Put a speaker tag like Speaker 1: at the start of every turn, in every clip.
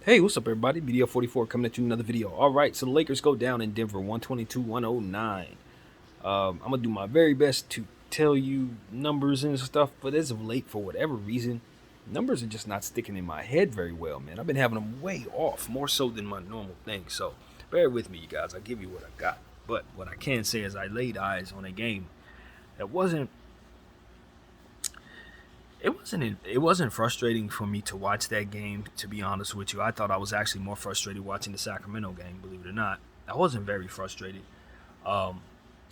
Speaker 1: Hey, what's up, everybody? BDL44 coming at you with another video. All right, so the Lakers go down in Denver, 122-109. I'm gonna do my very best to tell you numbers and stuff, but as of late, for whatever reason, numbers are just not sticking in my head very well, man. I've been having them way off, more so than my normal thing. So bear with me, you guys. I'll give you what I got. But what I can say is I laid eyes on a game that wasn't it wasn't frustrating for me to watch that game, to be honest with you. I thought I was actually more frustrated watching the Sacramento game, believe it or not. I wasn't very frustrated. um,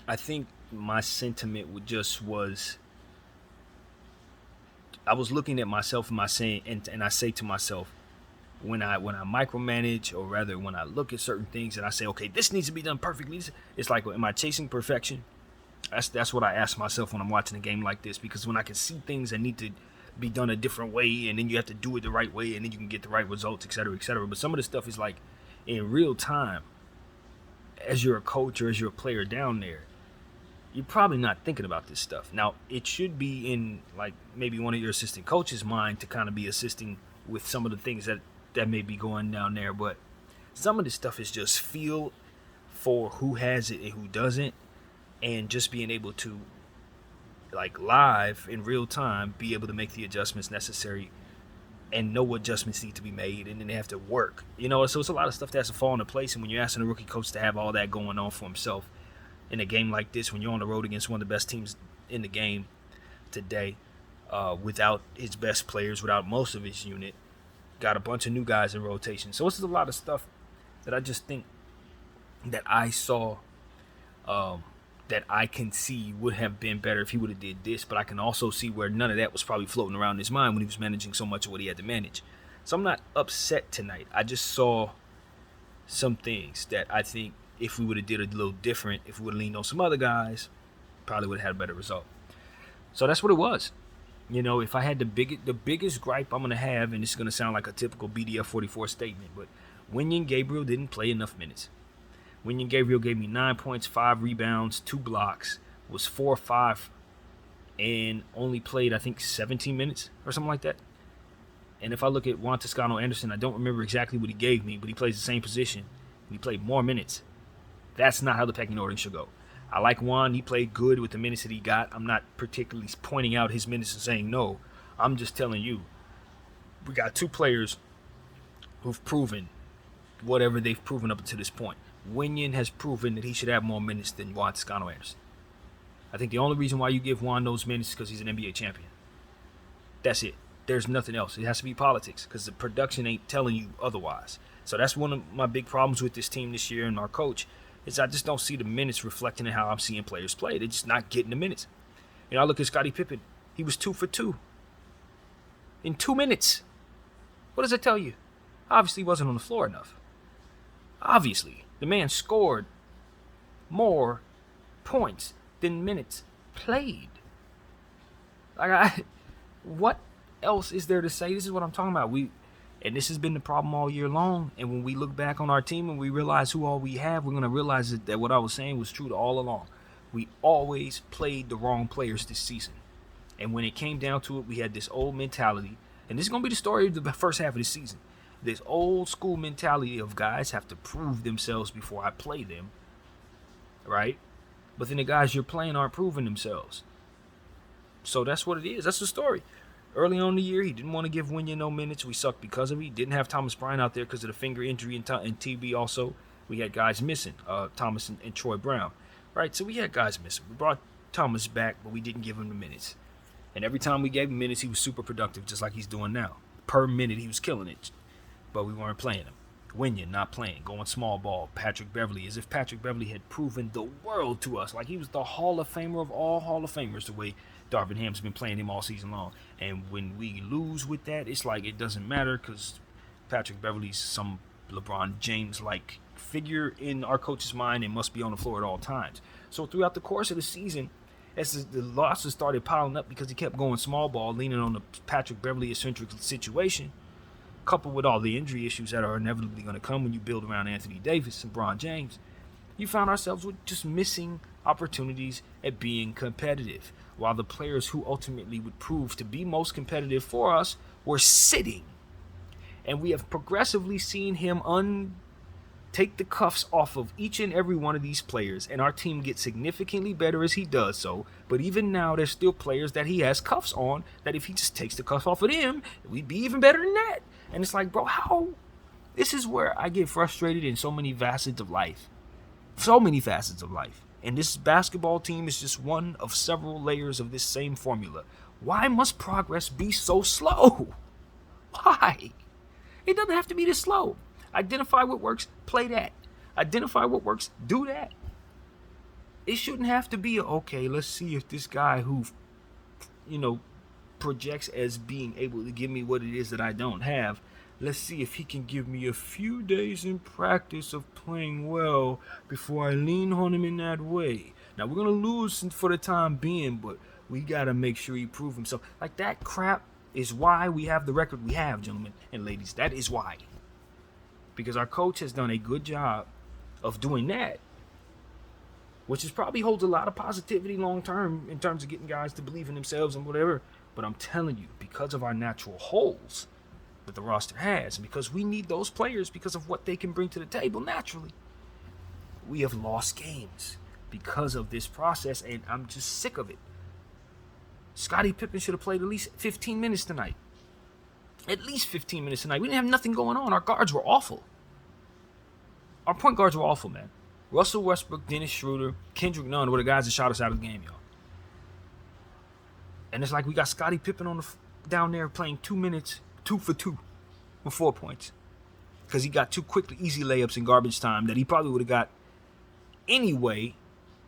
Speaker 1: I think my sentiment was I was looking at myself and I say to myself, when I micromanage, or rather when I look at certain things and I say, okay, this needs to be done perfectly, it's like, am I chasing perfection? That's what I ask myself when I'm watching a game like this, because when I can see things that need to be done a different way, and then you have to do it the right way, and then you can get the right results, etc., etc. But some of the stuff is like in real time. As you're a coach or as you're a player down there, you're probably not thinking about this stuff. Now, it should be in like maybe one of your assistant coaches' mind to kind of be assisting with some of the things that may be going down there. But some of this stuff is just feel for who has it and who doesn't, and just being able to, like, live in real time, be able to make the adjustments necessary and know what adjustments need to be made, and then they have to work. So it's a lot of stuff that has to fall into place. And when you're asking a rookie coach to have all that going on for himself in a game like this, when you're on the road against one of the best teams in the game today, without his best players, without most of his unit, got a bunch of new guys in rotation. So it's a lot of stuff that I just think that I saw, that I can see would have been better if he would have did this. But I can also see where none of that was probably floating around in his mind when he was managing so much of what he had to manage. So I'm not upset tonight. I just saw some things that I think if we would have did a little different, if we would have leaned on some other guys, probably would have had a better result. So that's what it was. If I had the biggest gripe I'm gonna have, and this is gonna sound like a typical BDF 44 statement, but Wenyen Gabriel didn't play enough minutes. Wenyen Gabriel gave me 9 points, 5 rebounds, 2 blocks, was 4-5, and only played, I think, 17 minutes or something like that. And if I look at Juan Toscano Anderson, I don't remember exactly what he gave me, but he plays the same position, and he played more minutes. That's not how the pecking order should go. I like Juan. He played good with the minutes that he got. I'm not particularly pointing out his minutes and saying no. I'm just telling you, we got two players who've proven whatever they've proven up to this point. Wenyen has proven that he should have more minutes than Juan Toscano Anderson. I think the only reason why you give Juan those minutes is because he's an NBA champion. That's it. There's nothing else. It has to be politics, because the production ain't telling you otherwise. So that's one of my big problems with this team this year and our coach, is I just don't see the minutes reflecting in how I'm seeing players play. They're just not getting the minutes. I look at Scottie Pippen. He was 2 for 2 in 2 minutes. What does it tell you? Obviously, he wasn't on the floor enough. Obviously. The man scored more points than minutes played. What else is there to say? This is what I'm talking about. And this has been the problem all year long. And when we look back on our team and we realize who all we have, we're going to realize that what I was saying was true all along. We always played the wrong players this season. And when it came down to it, we had this old mentality. And this is going to be the story of the first half of the season. This old school mentality of guys have to prove themselves before I play them, right? But then the guys you're playing aren't proving themselves. So that's what it is. That's the story. Early on in the year, he didn't want to give Wenyen no minutes. We sucked because of it. He didn't have Thomas Bryant out there because of the finger injury and TB also. We had guys missing, Thomas and Troy Brown, right? So we had guys missing. We brought Thomas back, but we didn't give him the minutes. And every time we gave him minutes, he was super productive, just like he's doing now. Per minute, he was killing it. But we weren't playing him. Wenyen not playing, going small ball. Patrick Beverley, as if Patrick Beverley had proven the world to us. Like he was the Hall of Famer of all Hall of Famers, the way Darvin Ham's been playing him all season long. And when we lose with that, it's like it doesn't matter, because Patrick Beverley's some LeBron James-like figure in our coach's mind and must be on the floor at all times. So throughout the course of the season, as the losses started piling up because he kept going small ball, leaning on the Patrick Beverley-eccentric situation, coupled with all the injury issues that are inevitably going to come when you build around Anthony Davis and LeBron James, you found ourselves with just missing opportunities at being competitive, while the players who ultimately would prove to be most competitive for us were sitting. And we have progressively seen him take the cuffs off of each and every one of these players, and our team gets significantly better as he does so. But even now, there's still players that he has cuffs on, that if he just takes the cuffs off of them, we'd be even better than that. And it's like, bro, how? This is where I get frustrated in so many facets of life. So many facets of life. And this basketball team is just one of several layers of this same formula. Why must progress be so slow? Why? It doesn't have to be this slow. Identify what works, play that. Identify what works, do that. It shouldn't have to be, okay, let's see if this guy who, projects as being able to give me what it is that I don't have, let's see if he can give me a few days in practice of playing well before I lean on him in that way. Now, we're going to lose for the time being, but we got to make sure he proves himself. Like, that crap is why we have the record we have, gentlemen and ladies. That is why. Because our coach has done a good job of doing that, which is probably holds a lot of positivity long term in terms of getting guys to believe in themselves and whatever. But I'm telling you, because of our natural holes that the roster has, and because we need those players because of what they can bring to the table naturally, we have lost games because of this process, and I'm just sick of it. Scottie Pippen should have played at least 15 minutes tonight. At least 15 minutes tonight. We didn't have nothing going on. Our guards were awful. Our point guards were awful, man. Russell Westbrook, Dennis Schroeder, Kendrick Nunn were the guys that shot us out of the game, y'all. And it's like we got Scottie Pippen down there playing 2 minutes, 2 for 2 with 4 points. Because he got 2 quick, easy layups in garbage time that he probably would have got anyway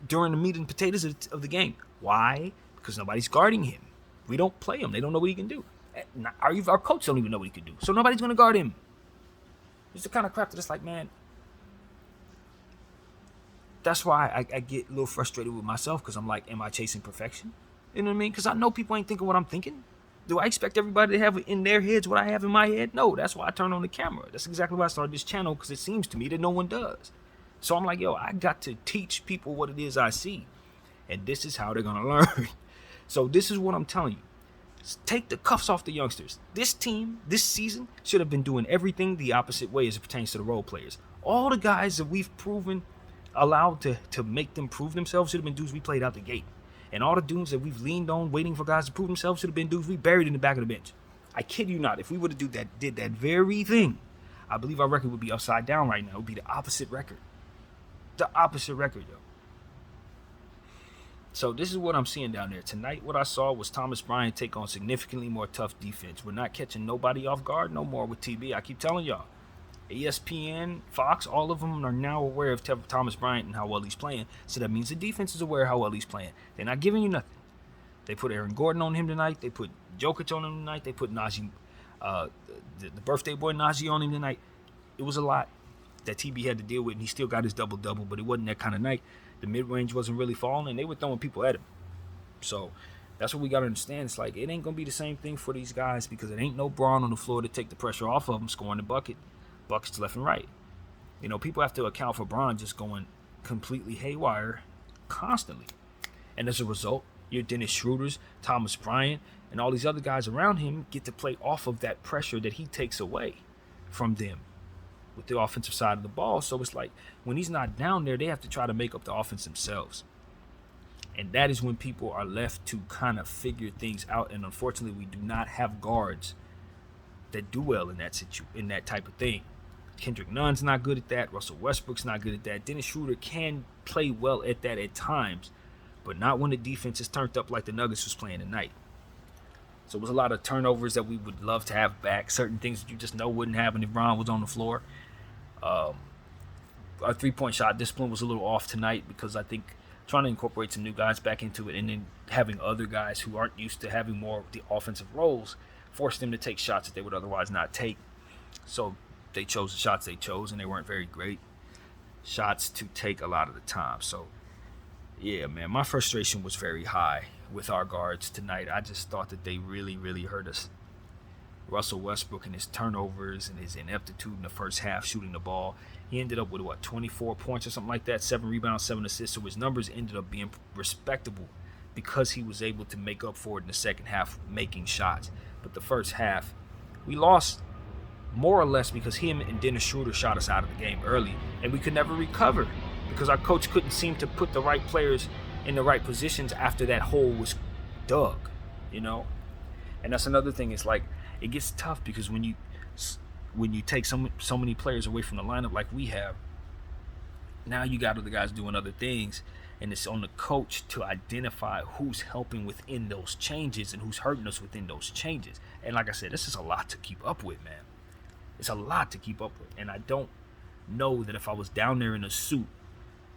Speaker 1: during the meat and potatoes of the game. Why? Because nobody's guarding him. We don't play him. They don't know what he can do. Our coach don't even know what he can do. So nobody's going to guard him. It's the kind of crap that it's like, man. That's why I get a little frustrated with myself, because I'm like, am I chasing perfection? You know what I mean? Because I know people ain't thinking what I'm thinking. Do I expect everybody to have in their heads what I have in my head? No, that's why I turn on the camera. That's exactly why I started this channel, because it seems to me that no one does. So I'm like, yo, I got to teach people what it is I see. And this is how they're going to learn. So this is what I'm telling you. Take the cuffs off the youngsters. This team, this season, should have been doing everything the opposite way as it pertains to the role players. All the guys that we've allowed to make them prove themselves should have been dudes we played out the gate. And all the dudes that we've leaned on, waiting for guys to prove themselves, should have been dudes we buried in the back of the bench. I kid you not. If we would have did that very thing, I believe our record would be upside down right now. It would be the opposite record. The opposite record, yo. So this is what I'm seeing down there. Tonight, what I saw was Thomas Bryant take on significantly more tough defense. We're not catching nobody off guard no more with TB. I keep telling y'all. ESPN, Fox, all of them are now aware of Thomas Bryant and how well he's playing. So that means the defense is aware of how well he's playing. They're not giving you nothing. They put Aaron Gordon on him tonight. They put Jokic on him tonight. They put Najee, the birthday boy Najee on him tonight. It was a lot that TB had to deal with, and he still got his double-double, but it wasn't that kind of night. The mid-range wasn't really falling, and they were throwing people at him. So that's what we got to understand. It's like, it ain't going to be the same thing for these guys, because it ain't no Braun on the floor to take the pressure off of them, scoring the buckets left and right. You know, people have to account for Braun just going completely haywire constantly. And as a result, your Dennis Schroeders, Thomas Bryant, and all these other guys around him get to play off of that pressure that he takes away from them with the offensive side of the ball. So it's like, when he's not down there, they have to try to make up the offense themselves. And that is when people are left to kind of figure things out. And unfortunately, we do not have guards that do well in that type of thing. Kendrick Nunn's not good at that. Russell Westbrook's not good at that. Dennis Schroeder can play well at that at times, but not when the defense is turned up like the Nuggets was playing tonight. So it was a lot of turnovers that we would love to have back. Certain things that you just know wouldn't happen if Braun was on the floor. Our three-point shot discipline was a little off tonight, because I think trying to incorporate some new guys back into it, and then having other guys who aren't used to having more of the offensive roles forced them to take shots that they would otherwise not take. So they chose the shots they chose, and they weren't very great shots to take a lot of the time. So, yeah, man, my frustration was very high with our guards tonight. I just thought that they really, really hurt us. Russell Westbrook and his turnovers and his ineptitude in the first half shooting the ball. He ended up with, 24 points or something like that, 7 rebounds, 7 assists. So his numbers ended up being respectable because he was able to make up for it in the second half, making shots. But the first half, we lost more or less because him and Dennis Schroeder shot us out of the game early, and we could never recover because our coach couldn't seem to put the right players in the right positions after that hole was dug, you know? And that's another thing. It's like it gets tough because when you take so many players away from the lineup like we have, now you got other guys doing other things, and it's on the coach to identify who's helping within those changes and who's hurting us within those changes. And like I said, this is a lot to keep up with, man. It's a lot to keep up with. And I don't know that if I was down there in a suit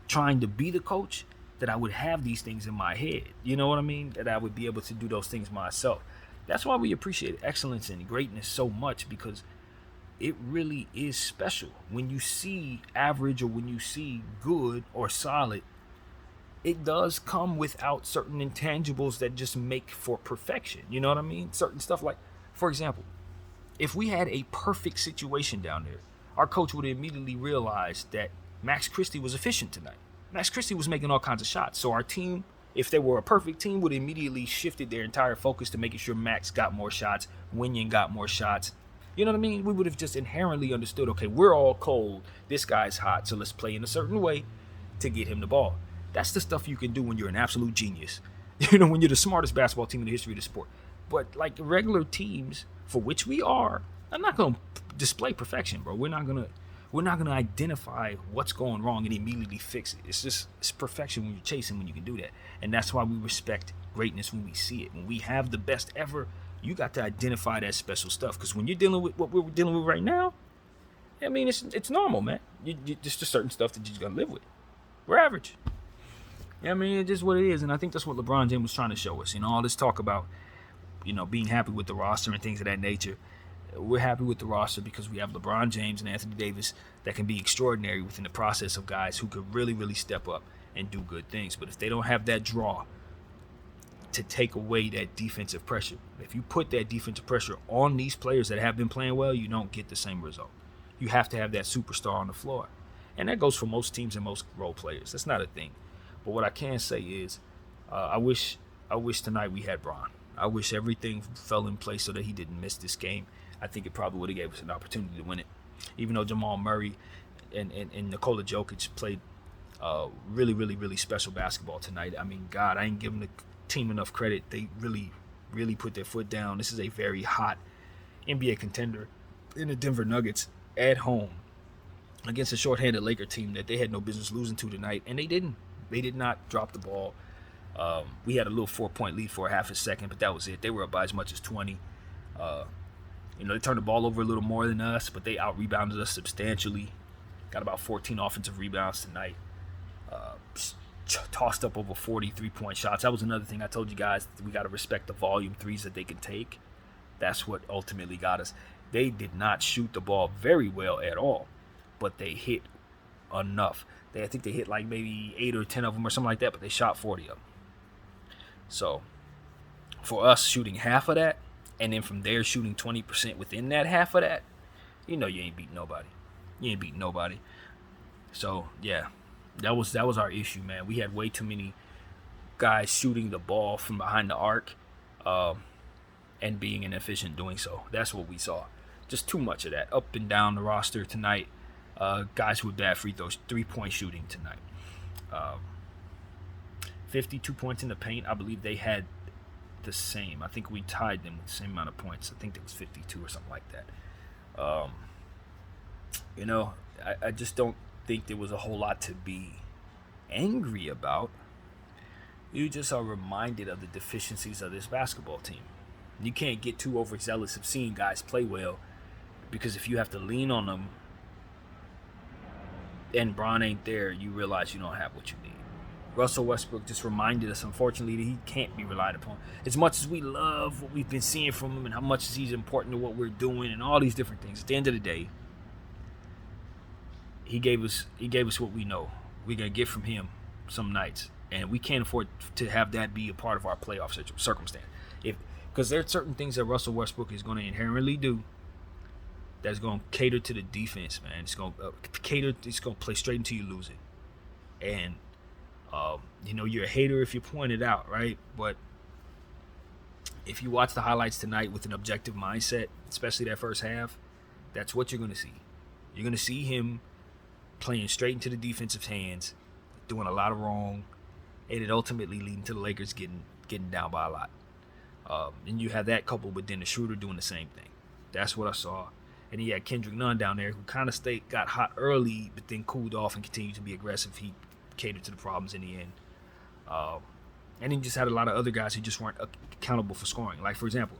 Speaker 1: trying to be the coach, that I would have these things in my head. You know what I mean? That I would be able to do those things myself. That's why we appreciate excellence and greatness so much, because it really is special. When you see average or when you see good or solid, it does come without certain intangibles that just make for perfection. You know what I mean? Certain stuff like, for example, if we had a perfect situation down there, our coach would immediately realize that Max Christie was efficient tonight. Max Christie was making all kinds of shots. So our team, if they were a perfect team, would immediately shifted their entire focus to making sure Max got more shots, Winion got more shots. You know what I mean? We would have just inherently understood, okay, we're all cold, this guy's hot, so let's play in a certain way to get him the ball. That's the stuff you can do when you're an absolute genius. You know, when you're the smartest basketball team in the history of the sport. But like regular teams, for which we are not going to display perfection, bro. We're not gonna identify what's going wrong and immediately fix it. It's perfection when you're chasing, when you can do that. And that's why we respect greatness when we see it. When we have the best ever, you got to identify that special stuff. Because when you're dealing with what we're dealing with right now, I mean, it's normal, man. Just certain stuff that you just gotta live with. We're average. Yeah, I mean, it's just what it is. And I think that's what LeBron James was trying to show us. You know, all this talk about, you know, being happy with the roster and things of that nature. We're happy with the roster because we have LeBron James and Anthony Davis that can be extraordinary within the process of guys who could really, really step up and do good things. But if they don't have that draw to take away that defensive pressure, if you put that defensive pressure on these players that have been playing well, you don't get the same result. You have to have that superstar on the floor. And that goes for most teams and most role players. That's not a thing. But what I can say is I wish tonight we had Bron. I wish everything fell in place so that he didn't miss this game. I think it probably would have gave us an opportunity to win it. Even though Jamal Murray and Nikola Jokic played really, really, really special basketball tonight. I mean, God, I ain't giving the team enough credit. They really, really put their foot down. This is a very hot NBA contender in the Denver Nuggets at home against a shorthanded Laker team that they had no business losing to tonight, and they didn't. They did not drop the ball. We had a little 4-point lead for a half a second, but that was it. They were up by as much as 20. You know, they turned the ball over a little more than us, but they out-rebounded us substantially. Got about 14 offensive rebounds tonight. Tossed up over 40 3-point shots. That was another thing I told you guys. We got to respect the volume threes that they can take. That's what ultimately got us. They did not shoot the ball very well at all, but they hit enough. I think they hit like maybe 8 or 10 of them or something like that, but they shot 40 of them. So for us shooting half of that, and then from there shooting 20% within that half of that, you know you ain't beating nobody. You ain't beating nobody. So yeah, that was our issue, man. We had way too many guys shooting the ball from behind the arc, and being inefficient doing so. That's what we saw. Just too much of that up and down the roster tonight. Guys with bad free throws, 3-point shooting tonight. 52 points in the paint. I believe they had the same. I think we tied them with the same amount of points. I think it was 52 or something like that. You know, I just don't think there was a whole lot to be angry about. You just are reminded of the deficiencies of this basketball team. You can't get too overzealous of seeing guys play well, because if you have to lean on them and Bron ain't there, you realize you don't have what you need. Russell Westbrook just reminded us, unfortunately, that he can't be relied upon. As much as we love what we've been seeing from him and how much he's important to what we're doing and all these different things, at the end of the day, he gave us what we know we're going to get from him some nights. And we can't afford to have that be a part of our playoff circumstance. Because there are certain things that Russell Westbrook is going to inherently do that's going to cater to the defense, man. It's going to cater. It's going to play straight until you lose it. And you know, you're a hater if you point it out, right? But if you watch the highlights tonight with an objective mindset, especially that first half, That's what you're going to see. You're going to see him playing straight into the defensive hands, doing a lot of wrong, and it ultimately leading to the Lakers getting down by a lot. And you have that coupled with Dennis Schroeder doing the same thing. That's what I saw. And he had Kendrick Nunn down there who kind of got hot early, but then cooled off and continued to be aggressive. He catered to the problems in the end. And then you just had a lot of other guys who just weren't accountable for scoring. Like, for example,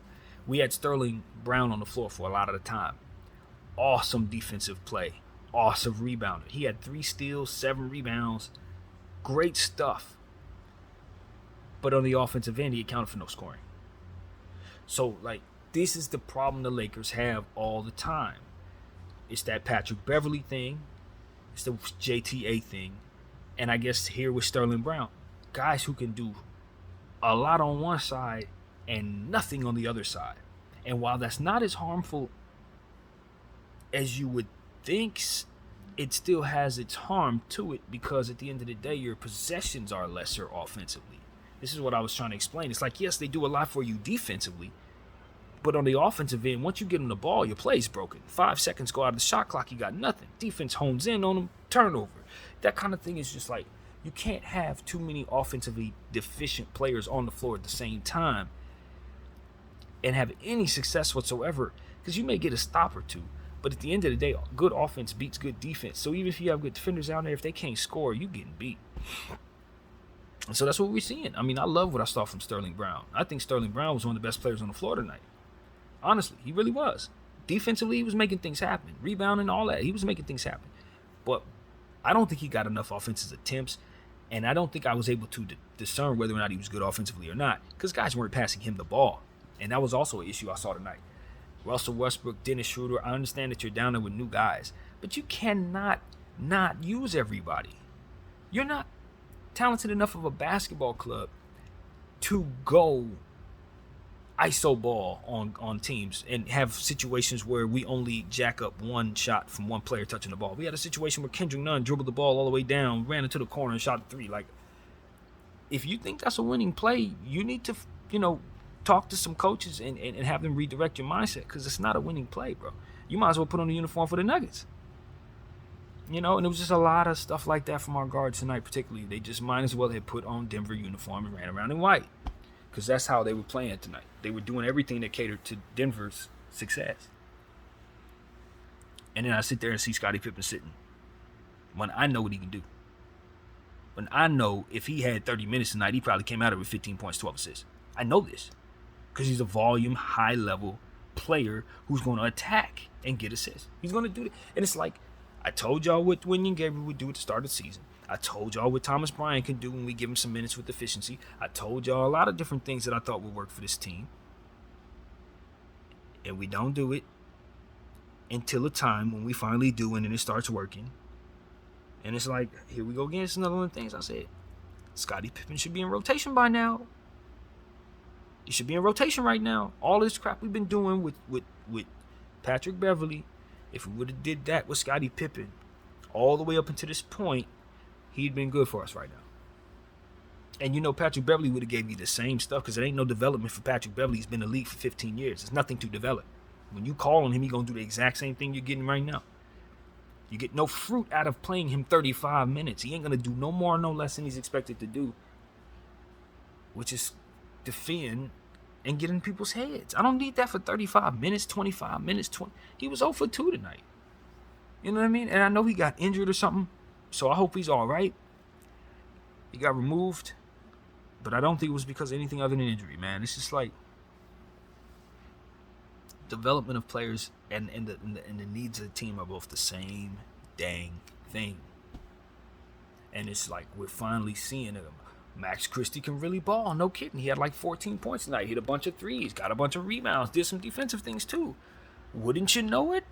Speaker 1: we had Sterling Brown on the floor for a lot of the time. Awesome defensive play. Awesome rebounder. He had 3 steals, 7 rebounds. Great stuff. But on the offensive end, he accounted for no scoring. So, like, this is the problem the Lakers have all the time. It's that Patrick Beverley thing. It's the JTA thing. And I guess here with Sterling Brown. Guys who can do a lot on one side and nothing on the other side. And while that's not as harmful as you would think, it still has its harm to it, because at the end of the day, your possessions are lesser offensively. This is what I was trying to explain. It's like, yes, they do a lot for you defensively, but on the offensive end, once you get them the ball, your play's broken. 5 seconds go out of the shot clock, you got nothing. Defense hones in on them, turnover. That kind of thing is just like, you can't have too many offensively deficient players on the floor at the same time and have any success whatsoever, because you may get a stop or two, but at the end of the day, good offense beats good defense. So even if you have good defenders out there, if they can't score, you getting beat. And so that's what we're seeing. I mean, I love what I saw from Sterling Brown. I think Sterling Brown was one of the best players on the floor tonight. Honestly, he really was. Defensively, he was making things happen. Rebounding, all that, he was making things happen. But I don't think he got enough offensive attempts, and I don't think I was able to discern whether or not he was good offensively or not, because guys weren't passing him the ball. And that was also an issue I saw tonight. Russell Westbrook, Dennis Schroeder, I understand that you're down there with new guys, but you cannot not use everybody. You're not talented enough of a basketball club to go ISO ball on teams and have situations where we only jack up one shot from one player touching the ball. We had a situation where Kendrick Nunn dribbled the ball all the way down, ran into the corner and shot 3. Like, if you think that's a winning play, you need to, talk to some coaches and have them redirect your mindset, because it's not a winning play, bro. You might as well put on a uniform for the Nuggets. And it was just a lot of stuff like that from our guards tonight, particularly. They just might as well have put on Denver uniform and ran around in white, because that's how they were playing tonight. They were doing everything that catered to Denver's success. And then I sit there and see Scottie Pippen sitting, when I know what he can do. When I know if he had 30 minutes tonight, he probably came out of it with 15 points, 12 assists. I know this, because he's a volume, high-level player who's going to attack and get assists. He's going to do it. And it's like, I told y'all what Wenyen Gabriel would do at the start of the season. I told y'all what Thomas Bryant can do when we give him some minutes with efficiency. I told y'all a lot of different things that I thought would work for this team. And we don't do it until a time when we finally do, and then it starts working. And it's like, here we go again. It's another one of the things I said. Scottie Pippen should be in rotation by now. He should be in rotation right now. All this crap we've been doing with Patrick Beverley, if we would have did that with Scottie Pippen all the way up until this point, he'd been good for us right now. And Patrick Beverley would have gave you the same stuff, because there ain't no development for Patrick Beverley. He's been in the league for 15 years. There's nothing to develop. When you call on him, he's going to do the exact same thing you're getting right now. You get no fruit out of playing him 35 minutes. He ain't going to do no more, no less than he's expected to do, which is defend and get in people's heads. I don't need that for 35 minutes, 25 minutes, 20. He was 0 for 2 tonight. You know what I mean? And I know he got injured or something, so I hope he's all right. He got removed, but I don't think it was because of anything other than injury, man. It's just like development of players and the needs of the team are both the same dang thing. And it's like we're finally seeing them. Max Christie can really ball, no kidding. He had like 14 points tonight, hit a bunch of threes, got a bunch of rebounds, did some defensive things too. Wouldn't you know it?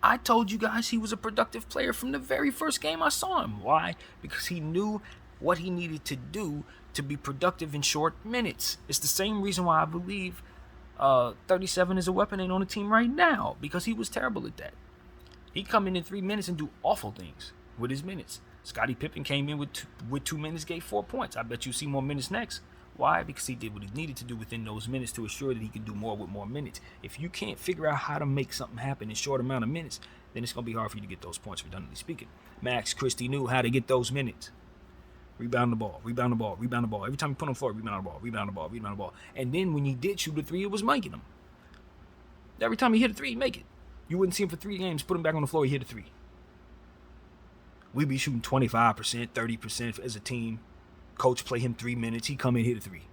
Speaker 1: I told you guys he was a productive player from the very first game I saw him. Why? Because he knew what he needed to do to be productive in short minutes. It's the same reason why I believe 37 is a weapon ain't on the team right now, because he was terrible at that. He'd come in 3 minutes and do awful things with his minutes. Scottie Pippen came in with 2 minutes, gave 4 points. I bet you see more minutes next. Why? Because he did what he needed to do within those minutes to assure that he could do more with more minutes. If you can't figure out how to make something happen in a short amount of minutes, then it's going to be hard for you to get those points, redundantly speaking. Max Christie knew how to get those minutes. Rebound the ball, rebound the ball, rebound the ball. Every time he put on the floor, rebound the ball, rebound the ball, rebound the ball. And then when he did shoot a three, it was making him. Every time he hit a three, he'd make it. You wouldn't see him for 3 games, put him back on the floor, he hit a three. We'd be shooting 25%, 30% as a team. Coach play him 3 minutes, he come in, hit a three.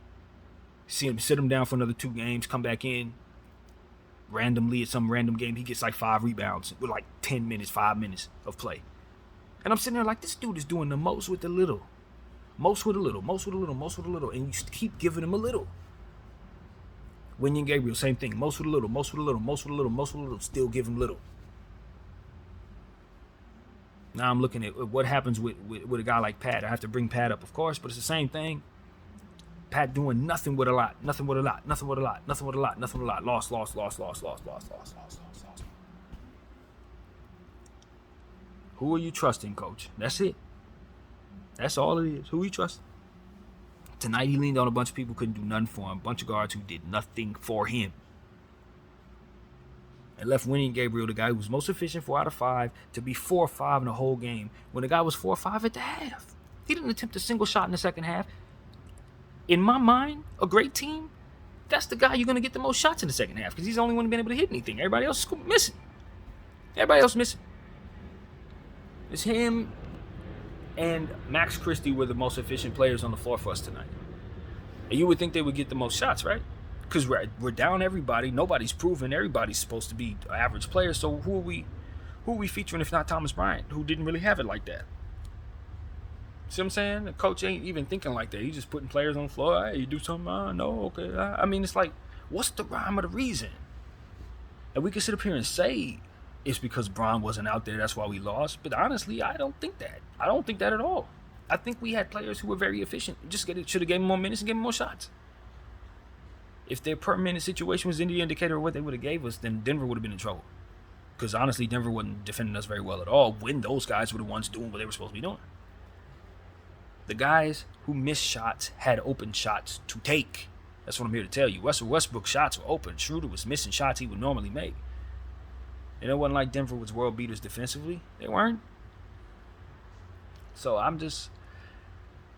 Speaker 1: See him, sit him down for another 2 games, come back in. Randomly at some random game, he gets like 5 rebounds with like 10 minutes, 5 minutes of play. And I'm sitting there like, this dude is doing the most with the little. Most with a little, most with a little, most with a little. And you keep giving him a little. Wenyen Gabriel, same thing. Most with a little, most with a little, most with a little, most with a little. Still give him little. Now I'm looking at what happens with a guy like Pat. I have to bring Pat up, of course, but it's the same thing. Pat doing nothing with a lot, nothing with a lot, nothing with a lot, nothing with a lot, nothing with a lot. Lost. Who are you trusting, coach? That's it. That's all it is. Who are you trusting? Tonight he leaned on a bunch of people, couldn't do nothing for him. A bunch of guards who did nothing for him. And left Wenyen Gabriel, the guy who was most efficient 4 out of 5, to be 4 or 5 in the whole game. When the guy was 4 or 5 at the half. He didn't attempt a single shot in the second half. In my mind, a great team, that's the guy you're going to get the most shots in the second half because he's the only one who's been able to hit anything. Everybody else is missing. It's him and Max Christie were the most efficient players on the floor for us tonight. And you would think they would get the most shots, right? Because we're down everybody. Nobody's proven. Everybody's supposed to be average players. So who are we featuring if not Thomas Bryant, who didn't really have it like that? See what I'm saying? The coach ain't even thinking like that. He's just putting players on the floor. Hey, you do something? No, okay. I mean, it's like, what's the rhyme or the reason? And we can sit up here and say it's because Bron wasn't out there, that's why we lost. But honestly, I don't think that. I don't think that at all. I think we had players who were very efficient. Just should have gave them more minutes and gave them more shots. If their per minute situation was any indicator of what they would have gave us, then Denver would have been in trouble. Because honestly, Denver wasn't defending us very well at all when those guys were the ones doing what they were supposed to be doing. The guys who missed shots had open shots to take. That's what I'm here to tell you. Russell Westbrook's shots were open. Schroeder was missing shots he would normally make. And it wasn't like Denver was world beaters defensively. They weren't. So I'm just,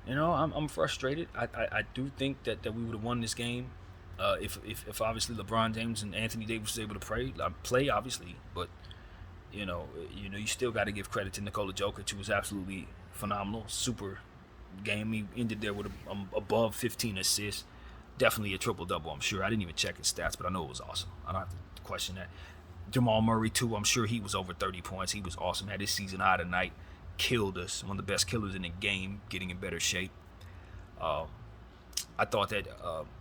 Speaker 1: I'm frustrated. I do think that we would have won this game if obviously LeBron James and Anthony Davis was able to play obviously. But you still got to give credit to Nikola Jokic, who was absolutely phenomenal. Super game. He ended there with above 15 assists. Definitely a triple-double, I'm sure. I didn't even check his stats, but I know it was awesome. I don't have to question that. Jamal Murray, too. I'm sure he was over 30 points. He was awesome. Had his season high tonight. Killed us. One of the best killers in the game. Getting in better shape. I thought that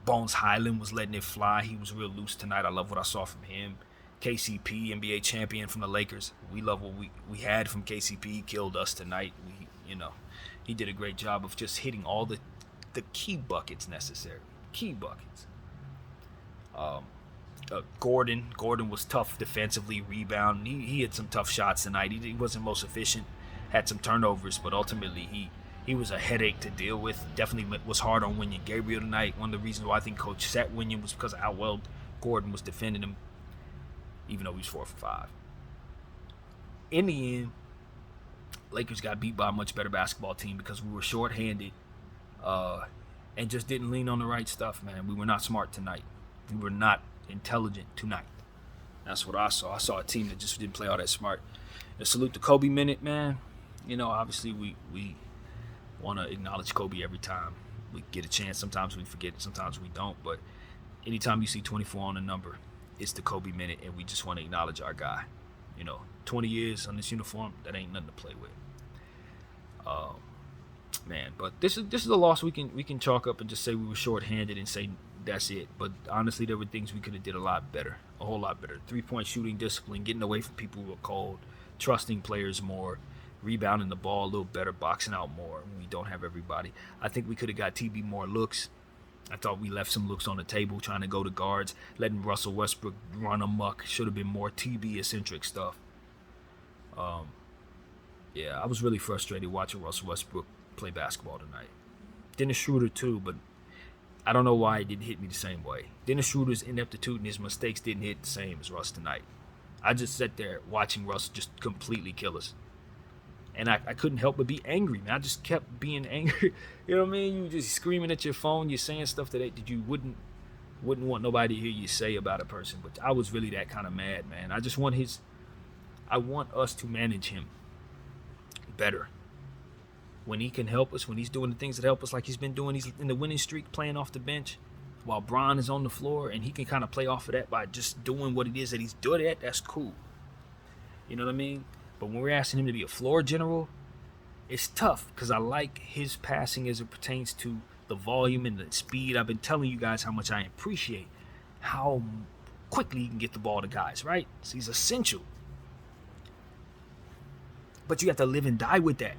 Speaker 1: Bones Highland was letting it fly. He was real loose tonight. I love what I saw from him. KCP, NBA champion from the Lakers. We love what we had from KCP. He killed us tonight. He did a great job of just hitting all the key buckets necessary. Key buckets. Gordon was tough defensively, rebound. He had some tough shots tonight. He wasn't most efficient, had some turnovers, but ultimately he was a headache to deal with. Definitely was hard on Wenyen Gabriel tonight. One of the reasons why I think Coach set Wenyen was because of how well Gordon was defending him, even though he was 4 for 5. In the end, Lakers got beat by a much better basketball team because we were shorthanded and just didn't lean on the right stuff, man. We were not smart tonight. We were not intelligent tonight. That's what I saw. I saw a team that just didn't play all that smart. And salute the Kobe minute, man. Obviously we want to acknowledge Kobe every time we get a chance. Sometimes we forget, sometimes we don't. But anytime you see 24 on the number, it's the Kobe minute, and we just want to acknowledge our guy. 20 years on this uniform, that ain't nothing to play with. Man, but this is a loss we can chalk up and just say we were shorthanded and say that's it. But honestly, there were things we could have did a lot better, a whole lot better. 3-point shooting discipline, getting away from people who are cold, trusting players more, rebounding the ball a little better, boxing out more when we don't have everybody. I think we could have got TB more looks. I thought we left some looks on the table trying to go to guards, letting Russell Westbrook run amok. Should have been more TB-eccentric stuff. I was really frustrated watching Russell Westbrook play basketball tonight. Dennis Schroeder too, but I don't know why it didn't hit me the same way. Dennis Schroeder's ineptitude and his mistakes didn't hit the same as Russ tonight. I just sat there watching Russ just completely kill us. And I couldn't help but be angry, man. I just kept being angry. You know what I mean? You just screaming at your phone. You're saying stuff that you wouldn't want nobody to hear you say about a person. But I was really that kind of mad, man. I want us to manage him better. When he can help us, when he's doing the things that help us like he's been doing, he's in the winning streak playing off the bench while Bron is on the floor, and he can kind of play off of that by just doing what it is that he's good at, that's cool. You know what I mean? But when we're asking him to be a floor general, it's tough because I like his passing as it pertains to the volume and the speed. I've been telling you guys how much I appreciate how quickly he can get the ball to guys, right? So he's essential. But you have to live and die with that.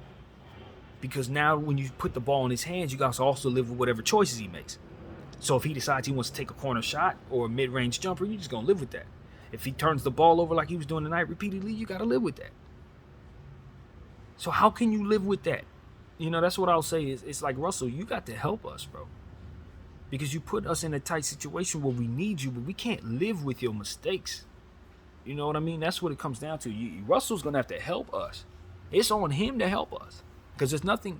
Speaker 1: Because now when you put the ball in his hands, you guys also live with whatever choices he makes. So if he decides he wants to take a corner shot or a mid-range jumper, you're just going to live with that. If he turns the ball over like he was doing tonight repeatedly, you got to live with that. So how can you live with that? You know, that's what I'll say is it's like, Russell, you got to help us, bro. Because you put us in a tight situation where we need you, but we can't live with your mistakes. You know what I mean? That's what it comes down to. Russell's going to have to help us. It's on him to help us. Because there's nothing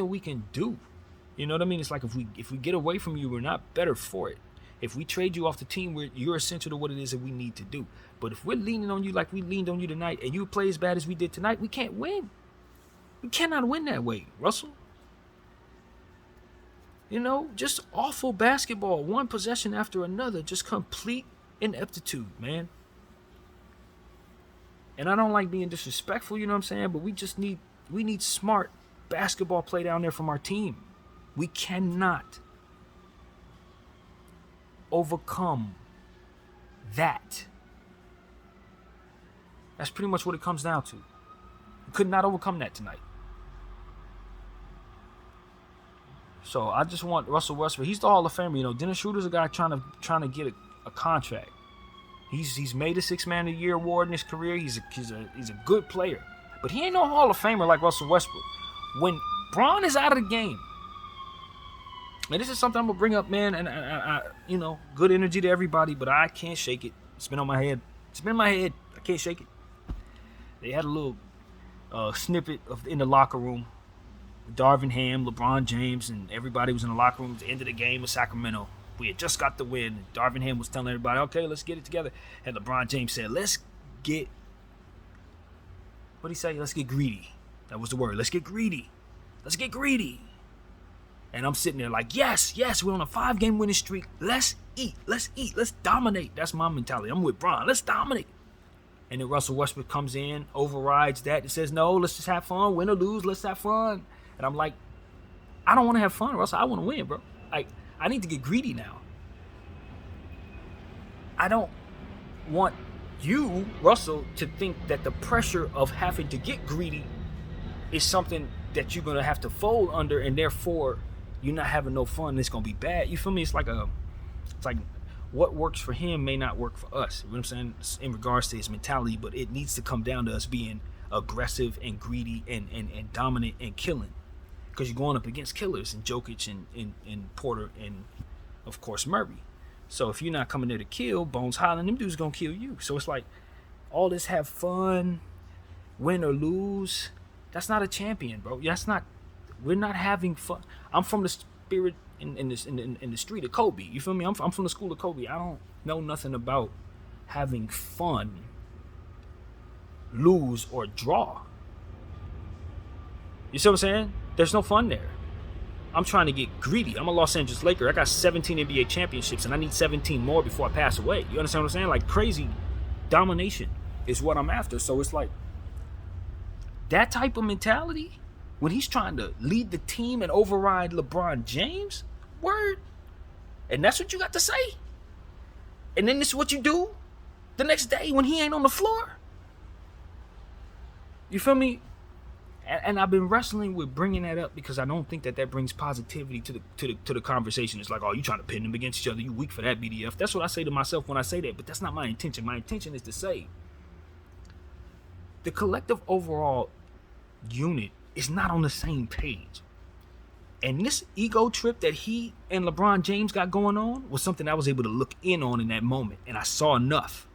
Speaker 1: we can do. You know what I mean? It's like if we get away from you, we're not better for it. If we trade you off the team, you're essential to what it is that we need to do. But if we're leaning on you like we leaned on you tonight, and you play as bad as we did tonight, we can't win. We cannot win that way, Russell. You know, just awful basketball, one possession after another, just complete ineptitude, man. And I don't like being disrespectful, you know what I'm saying? But we need smart basketball play down there from our team. We cannot overcome that. That's pretty much what it comes down to. We could not overcome that tonight. So I just want Russell Westbrook. He's the Hall of Famer. You know, Dennis Schroeder's a guy trying to get a contract. He's made a Sixth Man of the Year award in his career. He's a good player. But he ain't no Hall of Famer like Russell Westbrook. When Bron is out of the game, and this is something I'm going to bring up, man, and I you know, good energy to everybody, but I can't shake it. It's been on my head. It's been in my head. I can't shake it. They had a little snippet in the locker room. Darvin Ham, LeBron James, and everybody was in the locker room at the end of the game with Sacramento. We had just got the win. Darvin Ham was telling everybody, okay, let's get it together. And LeBron James said, let's get greedy. That was the word. Let's get greedy. Let's get greedy. And I'm sitting there like, yes, we're on a 5-game winning streak. Let's eat. Let's dominate. That's my mentality. I'm with Bron. Let's dominate. And then Russell Westbrook comes in, overrides that, and says, no, let's just have fun. Win or lose, let's have fun. And I'm like, I don't want to have fun, Russell. I want to win, bro. Like, I need to get greedy now. I don't want you, Russell, to think that the pressure of having to get greedy is something that you're going to have to fold under, and therefore you're not having no fun and it's going to be bad. You feel me? It's like what works for him may not work for us. You know what I'm saying? In regards to his mentality, but it needs to come down to us being aggressive and greedy and dominant and killing. Because you're going up against killers and Jokic and Porter and, of course, Murray. So if you're not coming there to kill, Bones Highland, them dudes going to kill you. So it's like all this have fun, win or lose. That's not a champion, bro. We're not having fun. I'm from the spirit in the street of Kobe. You feel me? I'm from the school of Kobe. I don't know nothing about having fun, lose, or draw. You see what I'm saying? There's no fun there. I'm trying to get greedy. I'm a Los Angeles Laker. I got 17 NBA championships, and I need 17 more before I pass away. You understand what I'm saying? Like, crazy domination is what I'm after. So it's like that type of mentality when he's trying to lead the team and override LeBron James, word. And that's what you got to say. And then this is what you do the next day when he ain't on the floor. You feel me? And I've been wrestling with bringing that up because I don't think that brings positivity to the conversation. It's like, oh, you trying to pin them against each other. You weak for that, BDF. That's what I say to myself when I say that, but that's not my intention. My intention is to say the collective overall unit is not on the same page. And this ego trip that he and LeBron James got going on was something I was able to look in on in that moment. And I saw enough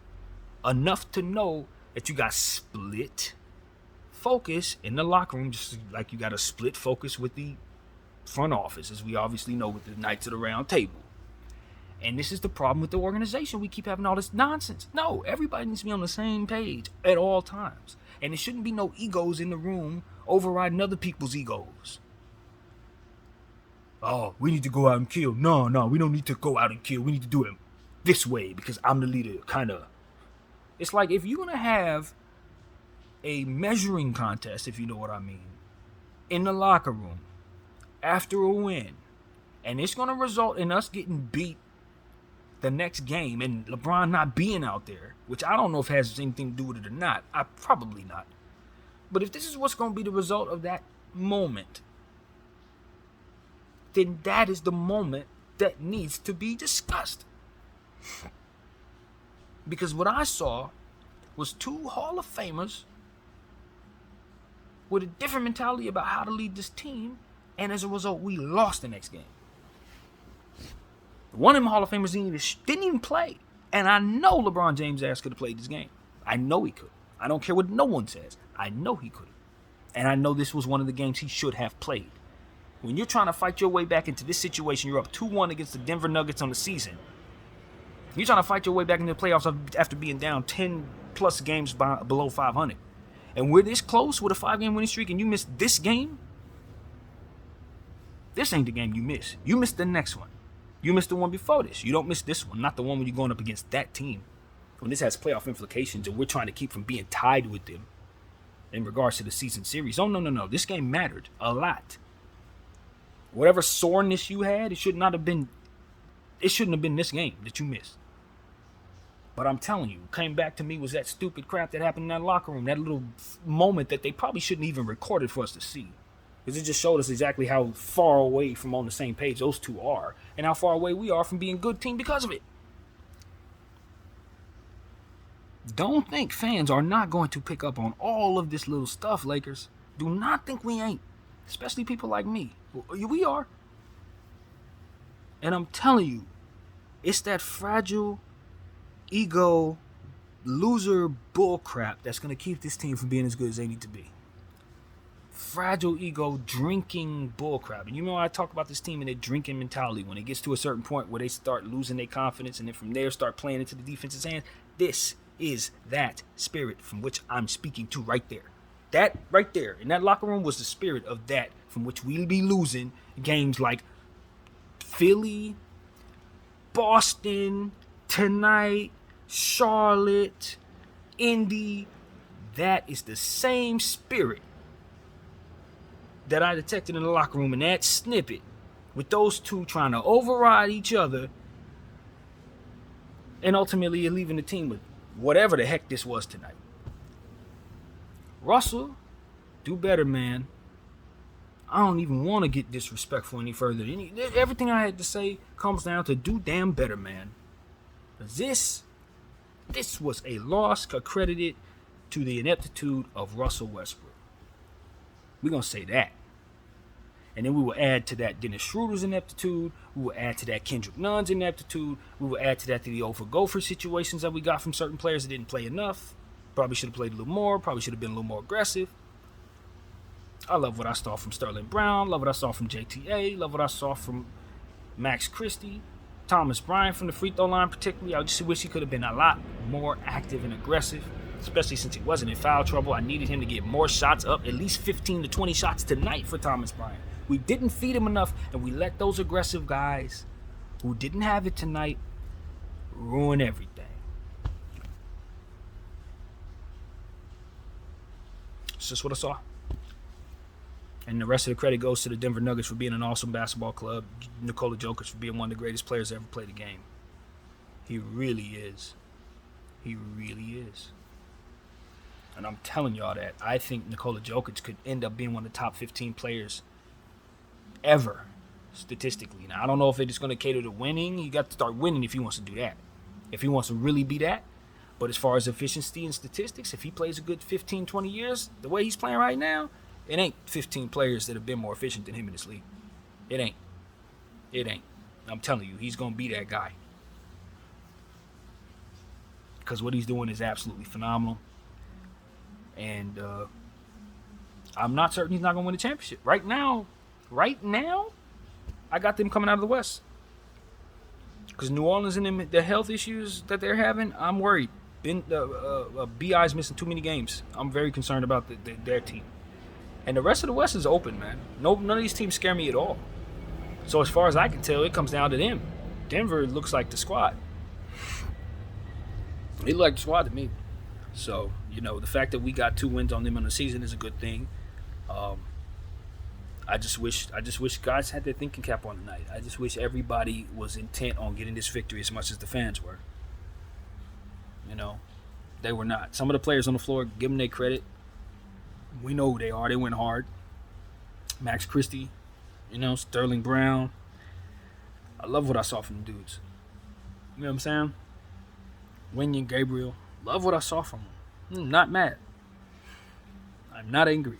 Speaker 1: to know that you got split focus in the locker room, just like you got a split focus with the front office, as we obviously know with the Knights of the Round Table. And this is the problem with the organization. We keep having all this nonsense. No, everybody needs to be on the same page at all times. And there shouldn't be no egos in the room overriding other people's egos. Oh, we need to go out and kill. No, we don't need to go out and kill. We need to do it this way because I'm the leader, kind of. It's like if you're going to have a measuring contest, if you know what I mean, in the locker room after a win, and it's going to result in us getting beat the next game and LeBron not being out there, which I don't know if it has anything to do with it or not. Probably not. But if this is what's going to be the result of that moment, then that is the moment that needs to be discussed. Because what I saw was two Hall of Famers with a different mentality about how to lead this team, and as a result, we lost the next game. One of them Hall of Famers didn't even play, and I know LeBron James' ass could have played this game. I know he could. I don't care what no one says. I know he could have. And I know this was one of the games he should have played. When you're trying to fight your way back into this situation, you're up 2-1 against the Denver Nuggets on the season. You're trying to fight your way back into the playoffs after being down 10-plus games below 500. And we're this close with a 5-game winning streak and you missed this game? This ain't the game you miss. You missed the next one. You missed the one before this. You don't miss this one, not the one when you're going up against that team. When this has playoff implications and we're trying to keep from being tied with them in regards to the season series. Oh, no. This game mattered a lot. Whatever soreness you had, it shouldn't have been this game that you missed. But I'm telling you, came back to me was that stupid crap that happened in that locker room, that little moment that they probably shouldn't even recorded for us to see. Because it just showed us exactly how far away from on the same page those two are, and how far away we are from being a good team because of it. Don't think fans are not going to pick up on all of this little stuff, Lakers. Do not think we ain't. Especially people like me. We are. And I'm telling you, it's that fragile, ego, loser bullcrap that's going to keep this team from being as good as they need to be. Fragile ego, drinking bullcrap. And you know, I talk about this team and their drinking mentality. When it gets to a certain point where they start losing their confidence and then from there start playing into the defense's hands, this is that spirit from which I'm speaking to right there. That right there in that locker room was the spirit of that from which we'll be losing games like Philly, Boston, tonight, Charlotte, Indy. That is the same spirit that I detected in the locker room in that snippet with those two trying to override each other and ultimately you're leaving the team with whatever the heck this was tonight. Russell, do better, man. I don't even want to get disrespectful any further. Everything I had to say comes down to do damn better, man. This was a loss accredited to the ineptitude of Russell Westbrook. We're going to say that. And then we will add to that Dennis Schroeder's ineptitude. We will add to that Kendrick Nunn's ineptitude. We will add to that the over-gopher situations that we got from certain players that didn't play enough. Probably should have played a little more. Probably should have been a little more aggressive. I love what I saw from Sterling Brown. Love what I saw from JTA. Love what I saw from Max Christie. Thomas Bryant from the free throw line particularly. I just wish he could have been a lot more active and aggressive, especially since he wasn't in foul trouble. I needed him to get more shots up, at least 15 to 20 shots tonight for Thomas Bryant. We didn't feed him enough, and we let those aggressive guys who didn't have it tonight ruin everything. It's just what I saw. And the rest of the credit goes to the Denver Nuggets for being an awesome basketball club. Nikola Jokic for being one of the greatest players to ever play the game. He really is. He really is. And I'm telling y'all that I think Nikola Jokic could end up being one of the top 15 players ever, statistically. Now, I don't know if it's going to cater to winning. You got to start winning if he wants to do that. If he wants to really be that. But as far as efficiency and statistics, if he plays a good 15, 20 years, the way he's playing right now, it ain't 15 players that have been more efficient than him in this league. It ain't. It ain't. I'm telling you, he's gonna be that guy. Because what he's doing is absolutely phenomenal. And I'm not certain he's not gonna win the championship. Right now, I got them coming out of the West. Because New Orleans and the health issues that they're having, I'm worried. BI's missing too many games. I'm very concerned about their team. And the rest of the West is open, man. None of these teams scare me at all. So as far as I can tell, it comes down to them. Denver looks like the squad. They look like the squad to me. So, the fact that we got 2 wins on them in the season is a good thing. I just wish guys had their thinking cap on tonight. I just wish everybody was intent on getting this victory as much as the fans were. They were not. Some of the players on the floor, give them their credit. We know who they are. They went hard. Max Christie, Sterling Brown. I love what I saw from the dudes. You know what I'm saying? Wenyen Gabriel. Love what I saw from them. I'm not mad. I'm not angry.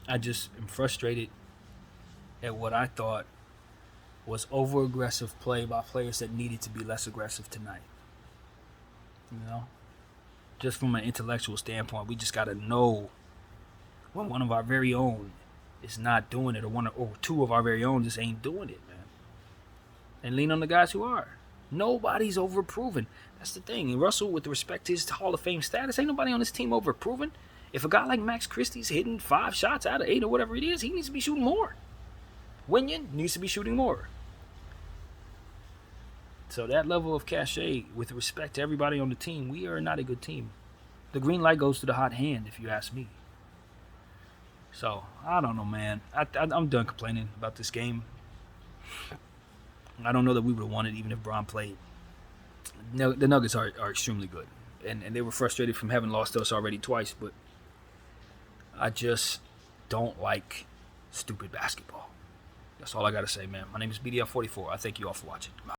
Speaker 1: I just am frustrated at what I thought was over-aggressive play by players that needed to be less aggressive tonight. Just from an intellectual standpoint, we just got to know when one of our very own is not doing it, or 2 of our very own just ain't doing it, man. And lean on the guys who are. Nobody's overproven. That's the thing. And Russell, with respect to his Hall of Fame status, ain't nobody on this team overproven. If a guy like Max Christie's hitting 5 shots out of 8 or whatever it is, he needs to be shooting more. Wenyen needs to be shooting more. So that level of cachet, with respect to everybody on the team, we are not a good team. The green light goes to the hot hand, if you ask me. So, I don't know, man. I'm done complaining about this game. I don't know that we would have won it even if Bron played. The Nuggets are extremely good. And they were frustrated from having lost us already twice, but I just don't like stupid basketball. That's all I got to say, man. My name is BDF44. I thank you all for watching.